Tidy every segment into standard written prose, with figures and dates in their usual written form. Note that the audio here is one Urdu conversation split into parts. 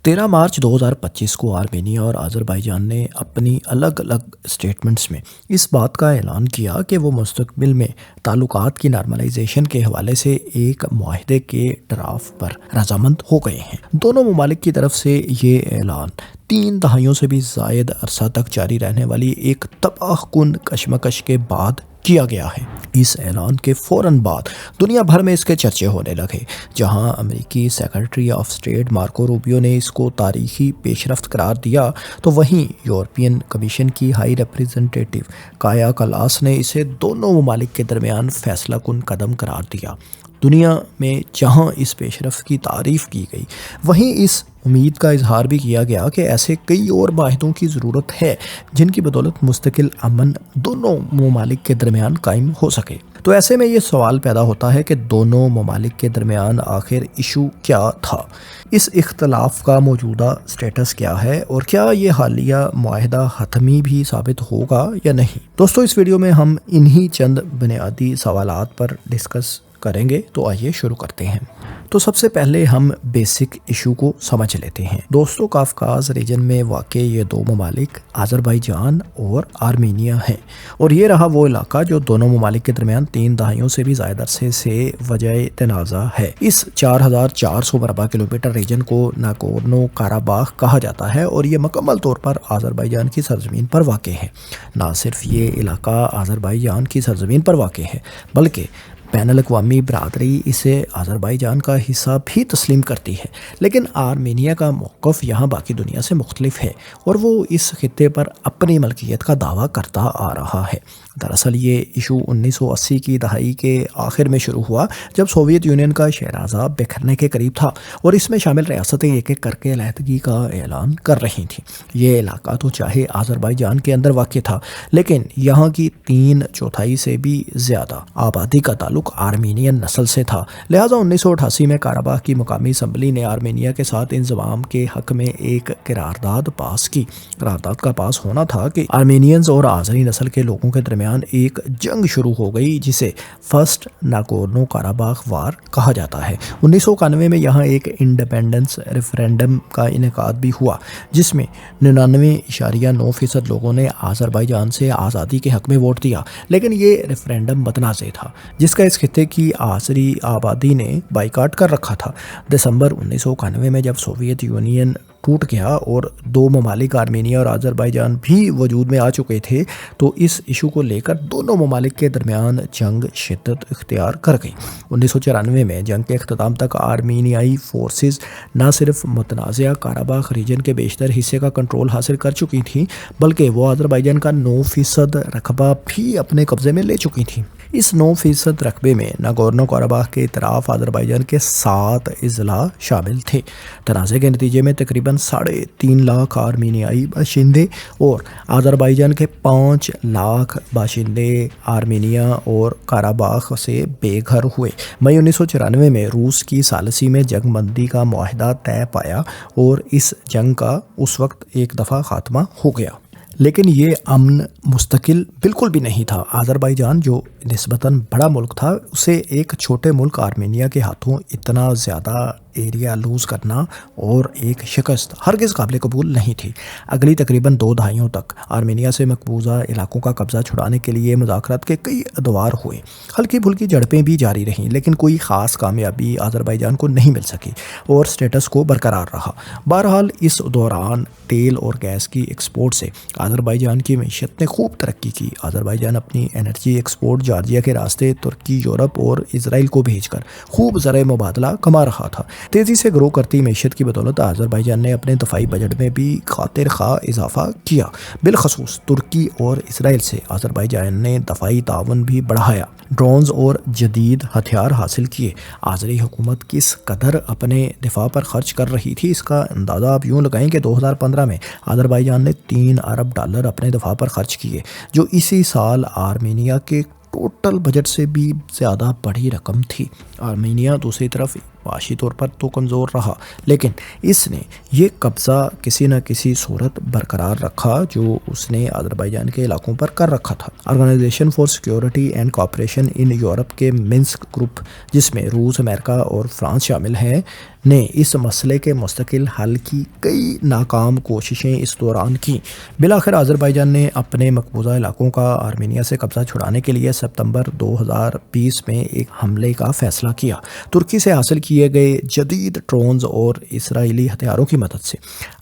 13 مارچ 2025 کو آرمینیا اور آذربائیجان نے اپنی الگ الگ اسٹیٹمنٹس میں اس بات کا اعلان کیا کہ وہ مستقبل میں تعلقات کی نارملائزیشن کے حوالے سے ایک معاہدے کے ڈرافٹ پر رضامند ہو گئے ہیں۔ دونوں ممالک کی طرف سے یہ اعلان 3 دہائیوں سے بھی زائد عرصہ تک جاری رہنے والی ایک تباہ کن کشمکش کے بعد کیا گیا ہے۔ اس اعلان کے فوراً بعد دنیا بھر میں اس کے چرچے ہونے لگے، جہاں امریکی secretary of state Marco Rubio نے اس کو تاریخی پیش رفت قرار دیا، تو وہیں یورپین کمیشن کی ہائی ریپریزنٹیٹو کایا کلاس نے اسے دونوں ممالک کے درمیان فیصلہ کن قدم قرار دیا۔ دنیا میں جہاں اس پیش رفت کی تعریف کی گئی، وہیں اس امید کا اظہار بھی کیا گیا کہ ایسے کئی اور معاہدوں کی ضرورت ہے جن کی بدولت مستقل امن دونوں ممالک کے درمیان قائم ہو سکے۔ تو ایسے میں یہ سوال پیدا ہوتا ہے کہ دونوں ممالک کے درمیان آخر ایشو کیا تھا، اس اختلاف کا موجودہ سٹیٹس کیا ہے، اور کیا یہ حالیہ معاہدہ حتمی بھی ثابت ہوگا یا نہیں۔ دوستو، اس ویڈیو میں ہم انہی چند بنیادی سوالات پر ڈسکس کریں گے، تو آئیے شروع کرتے ہیں۔ تو سب سے پہلے ہم بیسک ایشو کو سمجھ لیتے ہیں۔ دوستو، کافکاز ریجن میں واقع یہ دو ممالک آذربائیجان اور آرمینیا ہیں، اور یہ رہا وہ علاقہ جو دونوں ممالک کے درمیان 3 دہائیوں سے بھی زائد عرصے سے وجہ تنازع ہے۔ اس 4400 مربع کلومیٹر ریجن کو ناگورنو قراباخ کہا جاتا ہے، اور یہ مکمل طور پر آذربائیجان کی سرزمین پر واقع ہے۔ نہ صرف یہ علاقہ آذربائیجان کی سرزمین پر واقع ہے، بلکہ بین الاقوامی برادری اسے آذربائیجان کا حصہ بھی تسلیم کرتی ہے، لیکن آرمینیا کا موقف یہاں باقی دنیا سے مختلف ہے، اور وہ اس خطے پر اپنی ملکیت کا دعویٰ کرتا آ رہا ہے۔ دراصل یہ ایشو 1980 کی دہائی کے آخر میں شروع ہوا، جب سوویت یونین کا شہرازہ بکھرنے کے قریب تھا اور اس میں شامل ریاستیں ایک ایک کر کے علیحدگی کا اعلان کر رہی تھیں۔ یہ علاقہ تو چاہے آذربائیجان کے اندر واقع تھا، لیکن یہاں کی 3/4 سے بھی زیادہ آبادی کا تعلق آرمینین نسل سے تھا، لہٰذا 1988 میں قراباخ کی مقامی اسمبلی نے آرمینیا کے ساتھ انضمام کے حق میں ایک قرارداد پاس کی۔ قرارداد کا پاس ہونا تھا کہ آرمینینز اور آذری نسل کے لوگوں کے درمیان ایک جنگ شروع ہو گئی، جسے فرسٹ ناگورنو قراباخ وار کہا جاتا ہے۔ 1991 میں یہاں ایک انڈیپینڈنس ریفرینڈم کا انعقاد بھی ہوا، جس میں 99.9% لوگوں نے آذربائیجان سے آزادی کے حق میں ووٹ دیا، لیکن یہ ریفرینڈم متنازع تھا، جس کا اس خطے کی آذری آبادی نے بائیکاٹ کر رکھا تھا۔ دسمبر 1991 میں جب سوویت یونین ٹوٹ گیا اور 2 ممالک آرمینیا اور آذربائیجان بھی وجود میں آ چکے تھے، تو اس ایشو کو لے کر دونوں ممالک کے درمیان جنگ شدت اختیار کر گئی۔ 1994 میں جنگ کے اختتام تک آرمینیائی فورسز نہ صرف متنازعہ قراباخ ریجن کے بیشتر حصے کا کنٹرول حاصل کر چکی تھیں، بلکہ وہ آذربائیجان کا 9% رقبہ بھی اپنے قبضے میں لے چکی تھیں۔ اس 9% رقبے میں ناگورنو قراباخ کے اطراف آذربائیجان کے 7 اضلاع شامل تھے۔ تنازع کے نتیجے میں تقریباً 3.5 لاکھ آرمینیائی باشندے اور آذربائیجان کے 5 لاکھ باشندے آرمینیا اور قراباخ سے بے گھر ہوئے۔ مئی 1994 میں روس کی ثالثی میں جنگ بندی کا معاہدہ طے پایا، اور اس جنگ کا اس وقت ایک دفعہ خاتمہ ہو گیا۔ لیکن یہ امن مستقل بالکل بھی نہیں تھا۔ آذربائیجان، جو نسبتاً بڑا ملک تھا، اسے ایک چھوٹے ملک آرمینیا کے ہاتھوں اتنا زیادہ ایریا لوز کرنا اور ایک شکست ہرگز قابل قبول نہیں تھی۔ اگلی تقریباً 2 دہائیوں تک آرمینیا سے مقبوضہ علاقوں کا قبضہ چھڑانے کے لیے مذاکرات کے کئی ادوار ہوئے۔ ہلکی پھلکی جھڑپیں بھی جاری رہیں، لیکن کوئی خاص کامیابی آذربائیجان کو نہیں مل سکی، اور سٹیٹس کو برقرار رہا۔ بہرحال اس دوران تیل اور گیس کی ایکسپورٹ سے آذربائیجان کی معیشت نے خوب ترقی کی۔ آذربائیجان اپنی انرجی ایکسپورٹ جارجیا کے راستے ترکی، یورپ اور اسرائیل کو بھیج کر خوب زرعی مبادلہ کما رہا تھا۔ تیزی سے گرو کرتی معیشت کی بدولت آذربائیجان نے اپنے دفاعی بجٹ میں بھی خاطر خواہ اضافہ کیا۔ بالخصوص ترکی اور اسرائیل سے آذربائیجان نے دفاعی تعاون بھی بڑھایا، ڈرونز اور جدید ہتھیار حاصل کیے۔ آذری حکومت کس قدر اپنے دفاع پر خرچ کر رہی تھی، اس کا اندازہ آپ یوں لگائیں کہ 2015 میں آذربائیجان نے $3 ارب اپنے دفاع پر خرچ کیے، جو اسی سال آرمینیا کے ٹوٹل بجٹ سے بھی زیادہ بڑی رقم تھی۔ آرمینیا دوسری طرف معاشی طور پر تو کمزور رہا، لیکن اس نے یہ قبضہ کسی نہ کسی صورت برقرار رکھا جو اس نے آذربائیجان کے علاقوں پر کر رکھا تھا۔ Organization for security and cooperation in Europe کے منسک گروپ، جس میں روس، امریکہ اور فرانس شامل ہیں، نے اس مسئلے کے مستقل حل کی کئی ناکام کوششیں اس دوران کیں۔ بالآخر آذربائیجان نے اپنے مقبوضہ علاقوں کا آرمینیا سے قبضہ چھڑانے کے لیے ستمبر 2020 میں ایک حملے کا فیصلہ کیا۔ ترکی سے حاصل کیے گئے جدید ڈرونز اور اسرائیلی ہتھیاروں کی مدد سے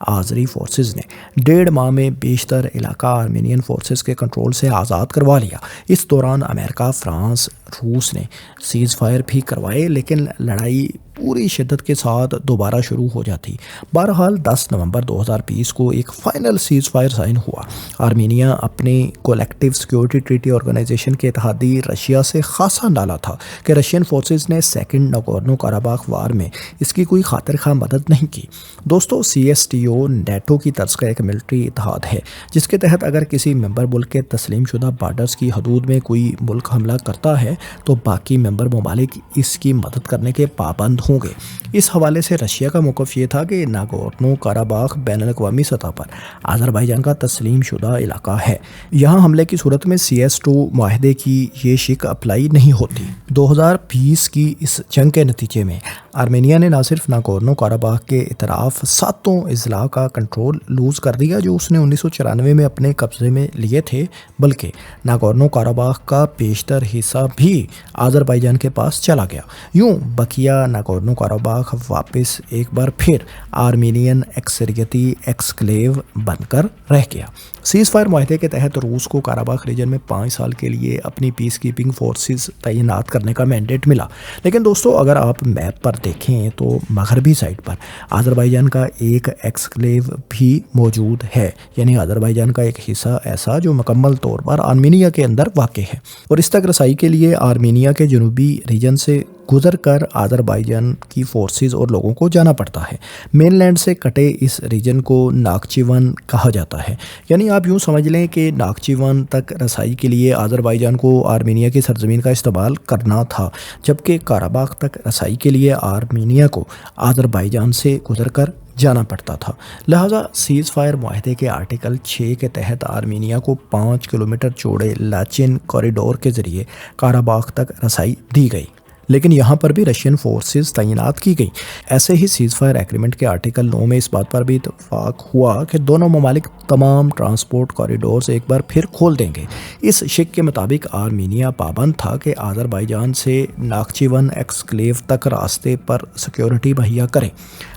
آذری فورسز نے 1.5 ماہ میں بیشتر علاقہ آرمینین فورسز کے کنٹرول سے آزاد کروا لیا۔ اس دوران امریکہ، فرانس، روس نے سیز فائر بھی کروائے، لیکن لڑائی پوری شدت کے ساتھ دوبارہ شروع ہو جاتی۔ بہرحال 10 نومبر 2020 کو ایک فائنل سیز فائر سائن ہوا۔ آرمینیا اپنی کولیکٹیو سیکیورٹی ٹریٹی آرگنائزیشن کے اتحادی رشیا سے خاصا ڈالا تھا کہ رشین فورسز نے سیکنڈ ناگورنو کاراباخ وار میں اس کی کوئی خاطر خواہ مدد نہیں کی۔ دوستو، CSTO نیٹو کی طرز کا ایک ملٹری اتحاد ہے جس کے تحت اگر کسی ممبر ملک کے تسلیم شدہ بارڈرز کی حدود میں کوئی ملک حملہ کرتا ہے تو باقی ممبر ممالک اس کی مدد کرنے کے پابند ہوں گے۔ اس حوالے سے رشیا کا موقف یہ تھا کہ ناگورنو کاراباخ بین الاقوامی سطح پر آذربائیجان کا تسلیم شدہ علاقہ ہے۔ یہاں حملے کی صورت میں CS2 معاہدے کی یہ شک اپلائی نہیں ہوتی۔ 2020 کی اس جنگ کے نتیجے میں آرمینیا نے نہ صرف ناگورنو کاراباخ کے اطراف 7 اضلاع کا کنٹرول لوز کر دیا جو اس نے 1994 میں اپنے قبضے میں لیے تھے، بلکہ ناگورنو کاراباخ کا بیشتر حصہ بھی آذربائیجان کے پاس چلا گیا۔ یوں بقیہ ناگورنو کاراباخ واپس ایک بار پھر آرمینین ایکثریتی ایکسکلیو بن کر رہ گیا۔ سیز فائر معاہدے کے تحت روس کو کاراباخ ریجن میں 5 سال کے لیے اپنی پیس کیپنگ فورسز تعینات کرنے کا مینڈیٹ ملا، لیکن دوستو اگر آپ میپ پر دیکھیں تو مغربی سائڈ پر آذربائیجان کا ایک ایکسکلیو بھی موجود ہے، یعنی آذربائیجان کا ایک حصہ ایسا جو مکمل طور پر آرمینیا کے اندر واقع ہے، اور اس تک رسائی کے لیے آرمینیا کے جنوبی ریجن سے گزر کر آذربائیجان کی فورسز اور لوگوں کو جانا پڑتا ہے۔ مین لینڈ سے کٹے اس ریجن کو ناکچیون کہا جاتا ہے، یعنی آپ یوں سمجھ لیں کہ ناکچیون تک رسائی کے لیے آذربائیجان کو آرمینیا کی سرزمین کا استعمال کرنا تھا، جبکہ کاراباخ تک رسائی کے لیے آرمینیا کو آذربائیجان سے گزر کر جانا پڑتا تھا۔ لہٰذا سیز فائر معاہدے کے آرٹیکل 6 کے تحت آرمینیا کو 5 کلومیٹر چوڑے لاچن کوریڈور کے ذریعے کاراباخ تک رسائی دی گئی، لیکن یہاں پر بھی رشین فورسز تعینات کی گئی۔ ایسے ہی سیز فائر ایگریمنٹ کے آرٹیکل 9 میں اس بات پر بھی اتفاق ہوا کہ دونوں ممالک تمام ٹرانسپورٹ کوریڈورز ایک بار پھر کھول دیں گے۔ اس شک کے مطابق آرمینیا پابند تھا کہ آذربائیجان سے ناکچیون ایکسکلیو تک راستے پر سیکیورٹی مہیا کرے۔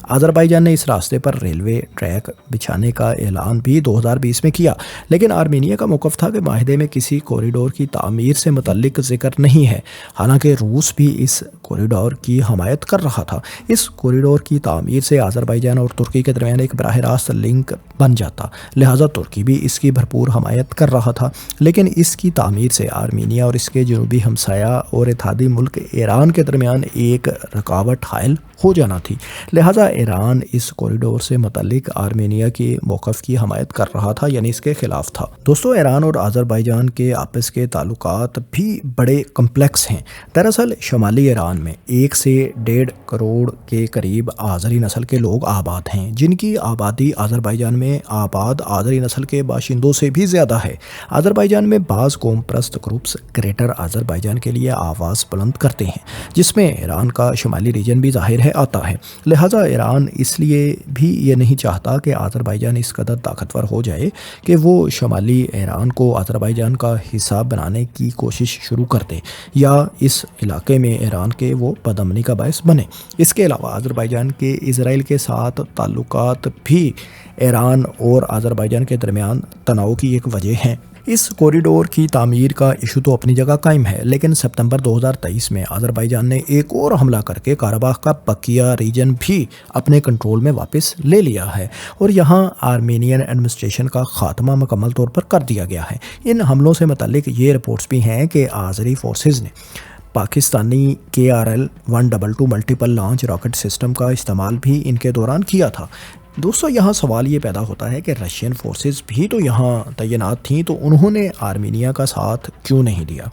آذربائیجان نے اس راستے پر ریلوے ٹریک بچھانے کا اعلان بھی 2020 میں کیا، لیکن آرمینیا کا موقف تھا کہ معاہدے میں کسی کوریڈور کی تعمیر سے متعلق ذکر نہیں ہے، حالانکہ روس بھی اس کوریڈور کی حمایت کر رہا تھا۔ اس کوریڈور کی تعمیر سے آذربائیجان اور ترکی کے درمیان ایک براہ راست لنک بن جاتا، لہٰذا ترکی بھی اس کی بھرپور حمایت کر رہا تھا، لیکن اس کی تعمیر سے آرمینیا اور اس کے جنوبی ہمسایہ اور اتحادی ملک ایران کے درمیان ایک رکاوٹ حائل ہو جانا تھی، لہٰذا ایران اس کوریڈور سے متعلق آرمینیا کے موقف کی حمایت کر رہا تھا، یعنی اس کے خلاف تھا۔ دوستو، ایران اور آذربائیجان کے آپس کے تعلقات بھی بڑے کمپلیکس ہیں۔ دراصل شمالی ایران میں 1 سے 1.5 کروڑ کے قریب آذری نسل کے لوگ آباد ہیں، جن کی آبادی آذربائیجان میں آباد آذری نسل کے باشندوں سے بھی زیادہ ہے۔ آذربائیجان میں بعض قوم پرست گروپس گریٹر آذربائیجان کے لیے آواز بلند کرتے ہیں، جس میں ایران کا شمالی ریجن بھی ظاہر آتا ہے۔ لہٰذا ایران اس لیے بھی یہ نہیں چاہتا کہ آذربائیجان اس قدر طاقتور ہو جائے کہ وہ شمالی ایران کو آذربائیجان کا حصہ بنانے کی کوشش شروع کر دے یا اس علاقے میں ایران کے وہ بدامنی کا باعث بنے۔ اس کے علاوہ آذربائیجان کے اسرائیل کے ساتھ تعلقات بھی ایران اور آذربائیجان کے درمیان تناؤ کی ایک وجہ ہیں۔ اس کوریڈور کی تعمیر کا ایشو تو اپنی جگہ قائم ہے، لیکن ستمبر 2023 میں آذربائیجان نے ایک اور حملہ کر کے کاراباخ کا بقیہ ریجن بھی اپنے کنٹرول میں واپس لے لیا ہے، اور یہاں آرمینین ایڈمنسٹریشن کا خاتمہ مکمل طور پر کر دیا گیا ہے۔ ان حملوں سے متعلق یہ رپورٹس بھی ہیں کہ آذری فورسز نے Pakistani KRL-122 multiple launch rocket system کا استعمال بھی ان کے دوران کیا تھا۔ دوستو یہاں سوال یہ پیدا ہوتا ہے کہ رشین فورسز بھی تو یہاں تعینات تھیں، تو انہوں نے آرمینیا کا ساتھ کیوں نہیں دیا؟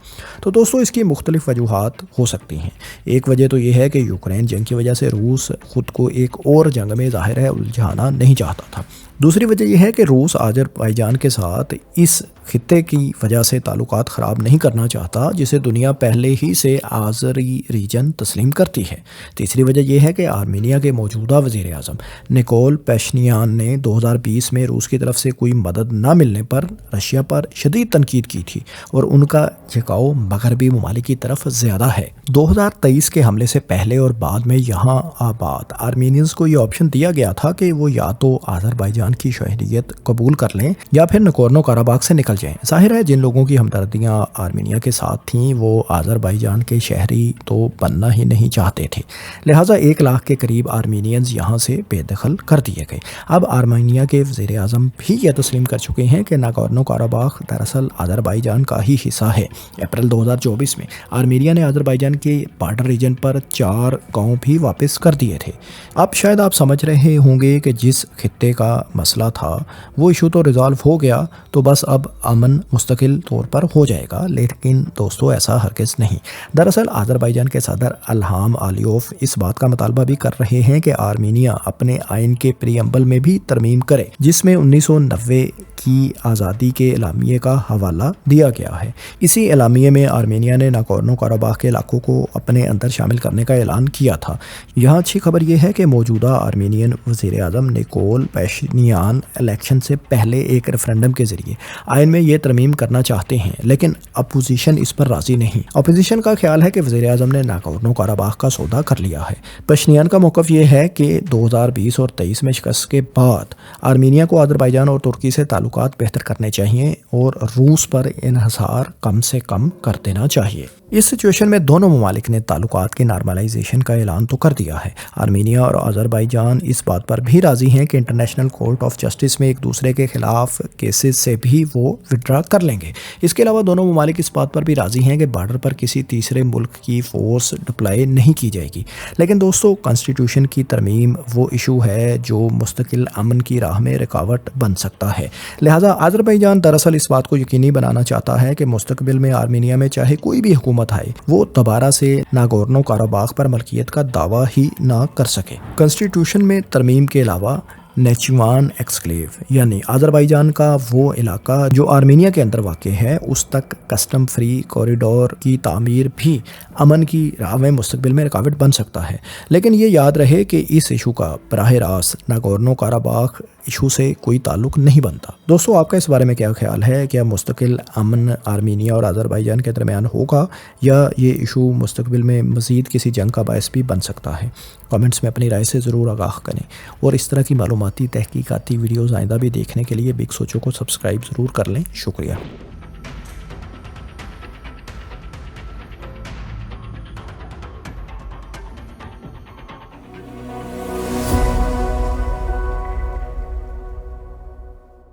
تو دوستو اس کی مختلف وجوہات ہو سکتی ہیں۔ ایک وجہ تو یہ ہے کہ یوکرین جنگ کی وجہ سے روس خود کو ایک اور جنگ میں ظاہر ہے الجھانا نہیں چاہتا تھا۔ دوسری وجہ یہ ہے کہ روس آذربائیجان کے ساتھ اس خطے کی وجہ سے تعلقات خراب نہیں کرنا چاہتا، جسے دنیا پہلے ہی سے آذری ریجن تسلیم کرتی ہے۔ تیسری وجہ یہ ہے کہ آرمینیا کے موجودہ وزیر اعظم نکول پیشینیان نے 2020 میں روس کی طرف سے کوئی مدد نہ ملنے پر رشیا پر شدید تنقید کی تھی، اور ان کا جھکاؤ مغربی ممالک کی طرف زیادہ ہے۔ 2023 کے حملے سے پہلے اور بعد میں یہاں آباد آرمینینز کو یہ آپشن دیا گیا تھا کہ وہ یا تو آذربائیجان کی شہریت قبول کر لیں یا پھر نگورنو قراباغ سے نکل جائیں۔ ظاہر ہے جن لوگوں کی ہمدردیاں آرمینیا کے ساتھ تھیں وہ آذربائیجان کے شہری تو بننا ہی نہیں چاہتے تھے، لہٰذا 1 لاکھ کے قریب آرمینینز یہاں سے بے دخل کر دیے گئے۔ اب آرمینیا کے وزیر اعظم بھی یہ تسلیم کر چکے ہیں کہ ناگورنو قراباغ دراصل آذربائیجان کا ہی حصہ ہے۔ اپریل 2024 میں آرمینیا نے آذربائیجان کے بارڈر ریجن پر 4 گاؤں بھی واپس کر دیے تھے۔ اب شاید آپ سمجھ رہے ہوں گے کہ جس خطے کا مسئلہ تھا وہ ایشو تو ریزالو ہو گیا، تو بس اب امن مستقل طور پر ہو جائے گا، لیکن دوستو ایسا ہرگز نہیں۔ دراصل آذربائیجان کے صدر الہام علیوف اس بات کا مطالبہ بھی کر رہے ہیں کہ آرمینیا اپنے آئین کے پریمبل میں بھی ترمیم کرے، جس میں 1990 کی آزادی کے اعلامیے کا حوالہ دیا گیا ہے۔ اسی اعلامیے میں آرمینیا نے ناگورنو قراباغ کے علاقوں کو اپنے اندر شامل کرنے کا اعلان کیا تھا۔ یہاں اچھی خبر یہ ہے کہ موجودہ آرمینین وزیر اعظم نکول پیشینیان الیکشن سے پہلے ایک ریفرنڈم کے ذریعے آئین میں یہ ترمیم کرنا چاہتے ہیں، لیکن اپوزیشن اس پر راضی نہیں۔ اپوزیشن کا خیال ہے کہ وزیر اعظم نے ناگورنو قراباغ کا سودا کر لیا ہے۔ پیشینیان کا موقف یہ ہے کہ 2020 اور 23 میں شکست کے بعد آرمینیا کو آذربائیجان اور ترکی سے تعلقات بہتر کرنے چاہیے اور روس پر انحصار کم سے کم کر دینا چاہیے۔ اس سچویشن میں دونوں ممالک نے تعلقات کی نارملائزیشن کا اعلان تو کر دیا ہے۔ آرمینیا اور آذربائیجان اس بات پر بھی راضی ہیں کہ انٹرنیشنل کورٹ آف جسٹس میں ایک دوسرے کے خلاف کیسز سے بھی وہ وڈرا کر لیں گے۔ اس کے علاوہ دونوں ممالک اس بات پر بھی راضی ہیں کہ بارڈر پر کسی تیسرے ملک کی فورس ڈپلائی نہیں کی جائے گی۔ لیکن دوستو کانسٹیٹیوشن کی ترمیم وہ ایشو ہے جو مستقل امن کی راہ میں رکاوٹ بن سکتا ہے، لہٰذا آذربائیجان دراصل اس بات کو یقینی بنانا چاہتا ہے کہ مستقبل میں آرمینیا میں چاہے کوئی بھی حکومت آئے وہ دوبارہ سے ناگورنو قراباغ پر ملکیت کا دعویٰ ہی نہ کر سکے۔ کانسٹیٹیوشن میں ترمیم کے علاوہ نیچوان ایکسکلیو یعنی آذربائیجان کا وہ علاقہ جو آرمینیا کے اندر واقع ہے، اس تک کسٹم فری کوریڈور کی تعمیر بھی امن کی راہ میں مستقبل میں رکاوٹ بن سکتا ہے۔ لیکن یہ یاد رہے کہ اس ایشو کا براہ راست ناگورنو قراباغ ایشو سے کوئی تعلق نہیں بنتا۔ دوستو آپ کا اس بارے میں کیا خیال ہے؟ کیا مستقل امن آرمینیا اور آذربائیجان کے درمیان ہوگا یا یہ ایشو مستقبل میں مزید کسی جنگ کا باعث بھی بن سکتا ہے؟ کامنٹس میں اپنی رائے سے ضرور آگاہ کریں، اور اس طرح کی معلوماتی تحقیقاتی ویڈیوز آئندہ بھی دیکھنے کے لیے بگ سوچو کو سبسکرائب ضرور کر لیں۔ شکریہ۔